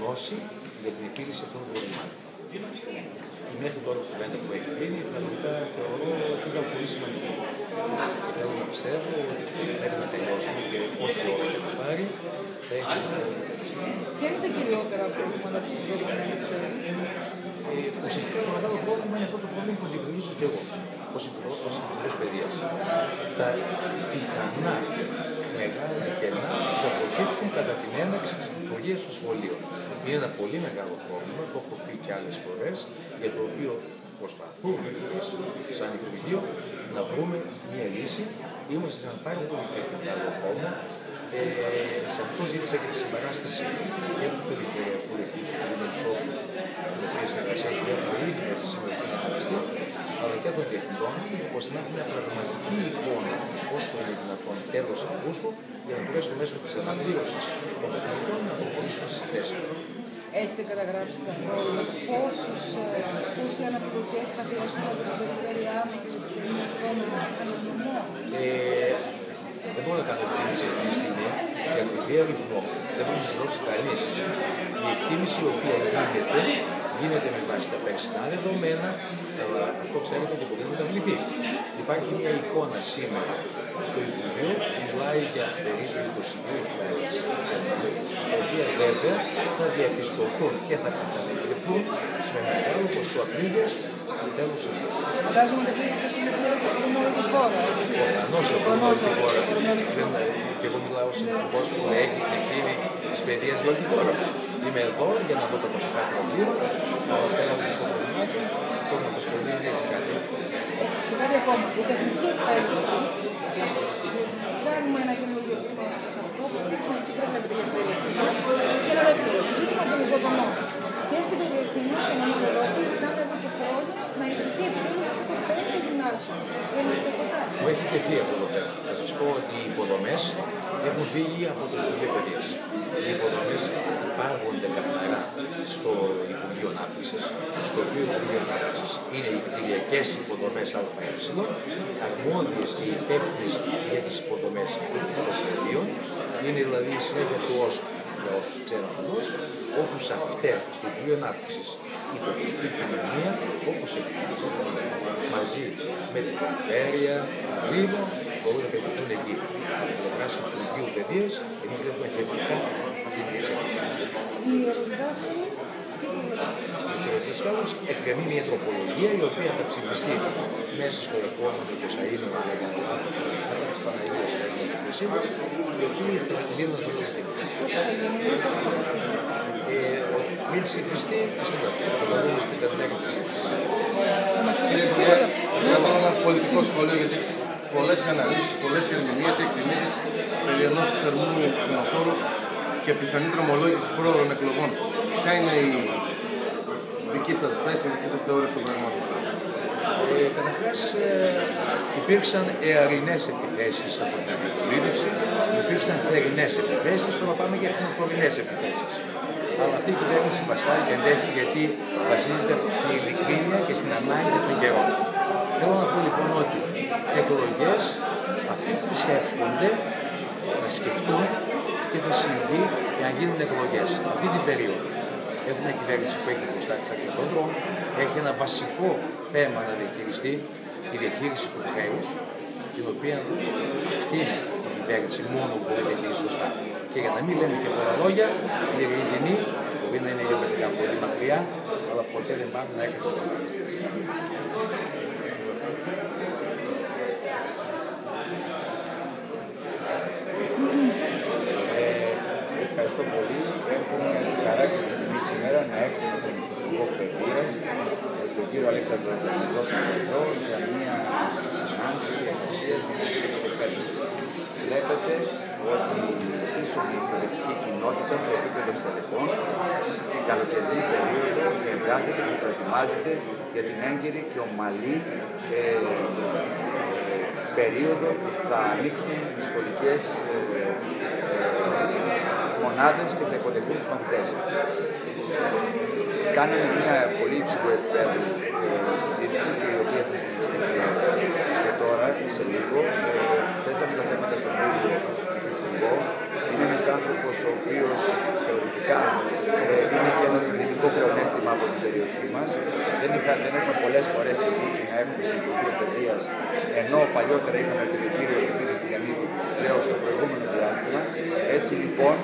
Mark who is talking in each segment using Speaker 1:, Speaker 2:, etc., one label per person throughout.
Speaker 1: γνώση για την επίλυση αυτών των προβλημάτων. Η μέχρι τώρα κουβέντα που έχει γίνει, πραγματικά θεωρώ ότι ήταν πολύ σημαντικό. Και θέλω να πιστεύω ότι πρέπει να τελειώσουμε και όση ώρα και να πάρει, θα έχει να κάνει.
Speaker 2: Ποια είναι τα κυριότερα προβλήματα που σας έχουν?
Speaker 1: Ουσιαστικά το μεγάλο πρόβλημα είναι αυτό το πρόβλημα που αντιμετωπίζω και εγώ ως υπουργός παιδείας. Τα πιθανά μεγάλα κενά που θα προκύψουν κατά την έναρξη της λειτουργίας του σχολείου. Είναι ένα πολύ μεγάλο πρόβλημα, το έχω πει και άλλες φορές, για το οποίο προσπαθούμε εμείς σαν Υπουργείο να βρούμε μια λύση. Είμαστε σε ένα πάρα πολύ μεγάλο χώρο. Σε αυτό ζήτησα και τη συμπαράσταση και του Περιφερειακού Διευθυντή του Μενσόπου, την οποία συνεργασία και έχουμε ήδη μέσα σήμερα που είναι αναπτύσστη, αλλά και των διευθυντών, ώστε να έχουμε μια πραγματική εικόνα όσο είναι δυνατόν τέλος Αυγούστου, για να μπορέσουμε μέσω της αναπλήρωσης των καθηγητών να προχωρήσουμε στις θέσεις.
Speaker 2: Έχετε καταγράψει καθόλου πόσοι αναπληρωτές θα χρειαστούν από την περιφέρειά μας την επόμενη κανονισμό?
Speaker 1: Δεν μπορώ να κάνω εκτίμηση αυτή τη στιγμή για ακριβή αριθμό. Δεν μπορεί να σας δώσει κανείς. Η εκτίμηση η οποία γίνεται με βάση τα περσινά δεδομένα, αλλά αυτό ξέρετε και μπορεί να μεταβληθεί. Υπάρχει μια εικόνα σήμερα στο Υπουργείο που μιλάει για περίπου 22.000, τα οποία βέβαια θα διαπιστωθούν και θα κατανεγκριθούν σε μεγάλο ποσοστό ακρίβειας του τέλους αυτούς.
Speaker 2: Φαντάζομαι ότι αυτό είναι αφορούν όλη την χώρα.
Speaker 1: Προφανώς αφορούν όλη την χώρα. Και εγώ μιλάω σε υπουργός που έχει την ευθύνη της παιδείας για όλη την χώρα. Είμαι εδώ για να δω τα τοπικά προβλήματα, αλλά πέρα από το προβλημάτων, αυτό με απασχολεί είναι κάτι.
Speaker 2: Και κάτι ακόμα, η τεχνική εκπαίδευση, κάνουμε ένα καινούργιο βήμα σε αυτό, που δείχνουμε ότι πρέπει να επιτυχθεί για την περιοχή. Και ένα δεύτερο, το ζήτημα των υποδομών. Και στην περιοχή μας, στον Αμμανοδότη, ζητάμε εδώ και χρόνια να ιδρυθεί επιτέλους και το πέμπτο γυμνάσιο. Δεν είστε κοντά.
Speaker 1: Μου έχει τεθεί αυτό το θέμα. Θα σας πω ότι οι υποδομές έχουν φύγει από το Υπουργείο Παιδείας. Οι υποδομές υπάγονται καθαρά στο Υπουργείο Ανάπτυξης, στο οποίο Υπουργείο Ανάπτυξης είναι οι κτηριακές υποδομές ΑΕ, αρμόδιες και υπεύθυνες για τις υποδομές των σχολείων, είναι δηλαδή η συνέχεια του ΟΣΚ, για όσους ξέρουν τον ΟΣΚ, όπου σε αυτές, στο Υπουργείο Ανάπτυξης, η τοπική κοινωνία, όπως εκφράζεται, μαζί με την περιφέρεια, τον Δήμο, μπορούν να πετυχούν εκεί. Από την πλευρά του Υπουργείου Παιδείας, εμείς βλέπουμε θετικά αυτή την εξέλιξη. Στους ερωτήσεις εκκρεμεί μια τροπολογία η οποία θα ψηφιστεί μέσα στο επόμενο 20 αν δεν κάνω λάθος, μετά της Παναγίας του Έλληνας του Χρυσίμου, οι οποίοι θα δίνουν αυτό το ζήτημα. Μην ψηφιστεί, ας πούμε, θα τα δούμε στην κατηνάκη της σύντησης.
Speaker 3: Θέλω ένα πολιτικό σχόλιο, γιατί πολλές αναλύσεις, πολλές ερμηνείες, εκτιμήσεις περί ενός θερμού φθινοπόρου και πιθανή δρομολόγηση πρόωρων εκλογών. Ποια είναι η δική σας θέση, η δική σας θεώρηση των πραγμάτων?
Speaker 1: Καταρχάς, υπήρξαν εαρινές επιθέσεις από την αντιπολίτευση, υπήρξαν θερινές επιθέσεις, τώρα πάμε για φθινοπορεινές επιθέσεις. Αλλά αυτή η κυβέρνηση βασάει και αντέχει γιατί βασίζεται στην ειλικρίνεια και στην ανάγκη των καιρών. Θέλω να πω λοιπόν ότι εκλογές, αυτοί που τους εύχονται να σκεφτούν τι θα συμβεί εάν γίνουν εκλογές αυτή την περίοδο. Έχουμε μια κυβέρνηση που έχει μπροστά της αρκετό δρόμο, έχει ένα βασικό θέμα να διαχειριστεί, τη διαχείριση του χρέους, την οποία αυτή η κυβέρνηση μόνο μπορεί να διαχειριστεί σωστά. Και για να μην λέμε και πολλά λόγια, η Ελληνική μπορεί να είναι γεωγραφικά πολύ μακριά, αλλά ποτέ δεν πάμε να έχει το λόγο.
Speaker 4: Ευχαριστώ πολύ. Έχουμε τη χαρά και την τιμή σήμερα να έχουμε τον Υφυπουργό Παιδείας, τον κύριο Αλέξανδρο Δρομητζόπουλο εδώ, για μια συνάντηση εργασίας με τη της εκπαίδευσης. Βλέπετε ότι η σύσσωμη εκπαιδευτική κοινότητα σε επίπεδο στελεχών στην καλοκαιρινή περίοδο εργάζεται και προετοιμάζεται για την έγκαιρη και ομαλή περίοδο που θα ανοίξουν τις σχολικές μονάδες και θα υποδεχθούν τους μαθητές. Κάναμε μια πολύ υψηλού επίπεδου συζήτηση και η οποία θα συνεχιστεί και τώρα, σε λίγο. Θέσαμε τα θέματα στον κύριο Υφυπουργό. Είναι ένας άνθρωπος ο οποίος θεωρητικά είναι περιοχή μας. Δεν έχουμε πολλές φορές την τύχη να έχουμε στο Υπουργείο Παιδείας, ενώ παλιότερα είχαμε και τον κύριο Λυπίδη Στυλιανίδη, λέω στο προηγούμενο διάστημα. Έτσι λοιπόν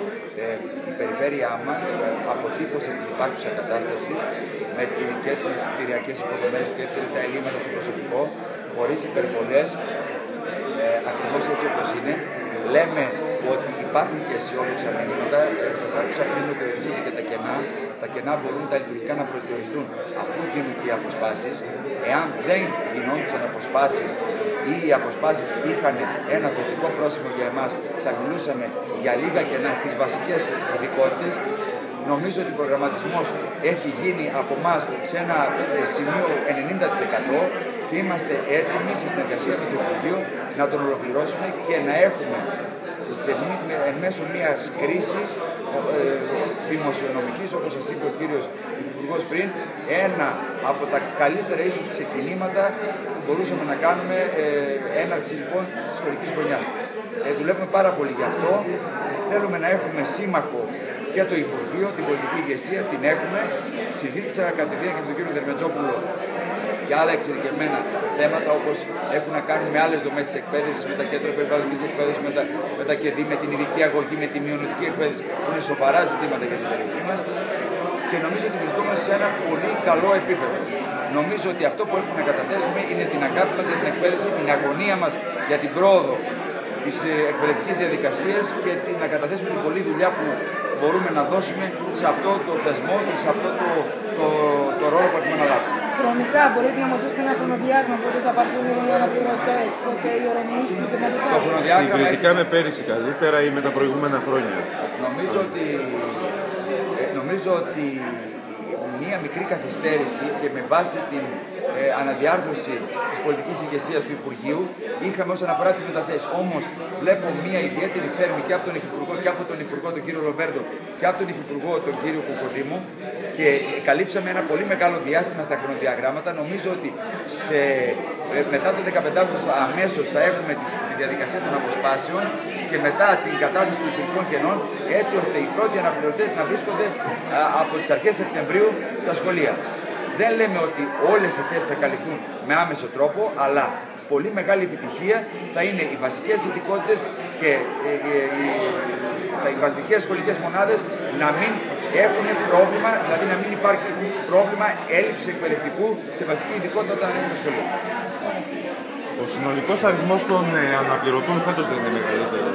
Speaker 4: η περιφέρειά μας αποτύπωσε την υπάρχουσα κατάσταση με και τις κτηριακές υποδομές και τα ελλείμματα στο προσωπικό, χωρίς υπερβολές, ακριβώς έτσι όπως είναι. Λέμε ότι υπάρχουν και αισιόδοξα μηνύματα. Σας άκουσα πριν ότι ορίζονται και τα κενά. Τα κενά μπορούν τα λειτουργικά να προσδιοριστούν αφού γίνουν και οι αποσπάσεις. Εάν δεν γινόντουσαν αποσπάσεις ή οι αποσπάσεις είχαν ένα θετικό πρόσημο για εμάς, θα μιλούσαμε για λίγα κενά στις βασικές ειδικότητες. Νομίζω ότι ο προγραμματισμός έχει γίνει από εμάς σε ένα σημείο 90% και είμαστε έτοιμοι σε συνεργασία με το Υπουργείο να τον ολοκληρώσουμε και να έχουμε εν μέσω μιας κρίσης δημοσιονομικής, όπως σας είπε ο κύριος Υφυπουργός πριν, ένα από τα καλύτερα ίσως ξεκινήματα που μπορούσαμε να κάνουμε έναρξη λοιπόν της σχολικής χρονιάς. Δουλεύουμε πάρα πολύ γι' αυτό. Θέλουμε να έχουμε σύμμαχο και το Υπουργείο, την πολιτική ηγεσία, την έχουμε. Συζήτησα κατά τη διάρκεια με τον κύριο Δερμετζόπουλο και άλλα εξειδικευμένα θέματα, όπως έχουν να κάνουν με άλλες δομές της εκπαίδευσης, με τα κέντρα περιβαλλοντικής εκπαίδευσης, με τα ΚΕΔΗ, με την ειδική αγωγή, με τη μειονοτική εκπαίδευση, που είναι σοβαρά ζητήματα για την περιοχή μας. Και νομίζω ότι βρισκόμαστε σε ένα πολύ καλό επίπεδο. Νομίζω ότι αυτό που έχουμε να καταθέσουμε είναι την αγάπη μας για την εκπαίδευση, την αγωνία μας για την πρόοδο της εκπαιδευτικής διαδικασίας και να καταθέσουμε την πολλή δουλειά που μπορούμε να δώσουμε σε αυτό το θεσμό και σε αυτό το ρόλο που έχουμε αναλάβει.
Speaker 2: Χρονικά μπορείτε να μας δώσετε ένα χρονοδιάγραμμα, πότε θα πάρθουν οι αναπληρωτές, πότε οι ορομήσεις,
Speaker 5: συγκριτικά με πέρυσι καλύτερα ή με τα προηγούμενα χρόνια?
Speaker 4: Νομίζω ότι μία μικρή καθυστέρηση και με βάση την αναδιάρθρωση της πολιτικής ηγεσίας του Υπουργείου είχαμε όσον αφορά τις μεταθέσεις. Όμως βλέπω μία ιδιαίτερη θέρμη και από τον Υφυπουργό και από τον Υπουργό τον κύριο Λοβέρδο και από τον Υφυπουργό τον κύριο Κουκοδήμου και καλύψαμε ένα πολύ μεγάλο διάστημα στα χρονοδιαγράμματα. Νομίζω ότι μετά το 15 αμέσως θα έχουμε τη διαδικασία των αποσπάσεων και μετά την κατάθεση των λειτουργικών κενών, έτσι ώστε οι πρώτοι αναπληρωτές να βρίσκονται από τις αρχές Σεπτεμβρίου στα σχολεία. Δεν λέμε ότι όλες οι θέσεις θα καλυφθούν με άμεσο τρόπο, αλλά πολύ μεγάλη επιτυχία θα είναι οι βασικές ειδικότητες και οι βασικές σχολικές μονάδες να μην έχουν πρόβλημα, δηλαδή να μην υπάρχει πρόβλημα έλλειψης εκπαιδευτικού σε βασική ειδικότητα όταν ανοίγουν το σχολείο.
Speaker 5: Ο συνολικός αριθμός των αναπληρωτών φέτος δεν είναι μεγαλύτερο?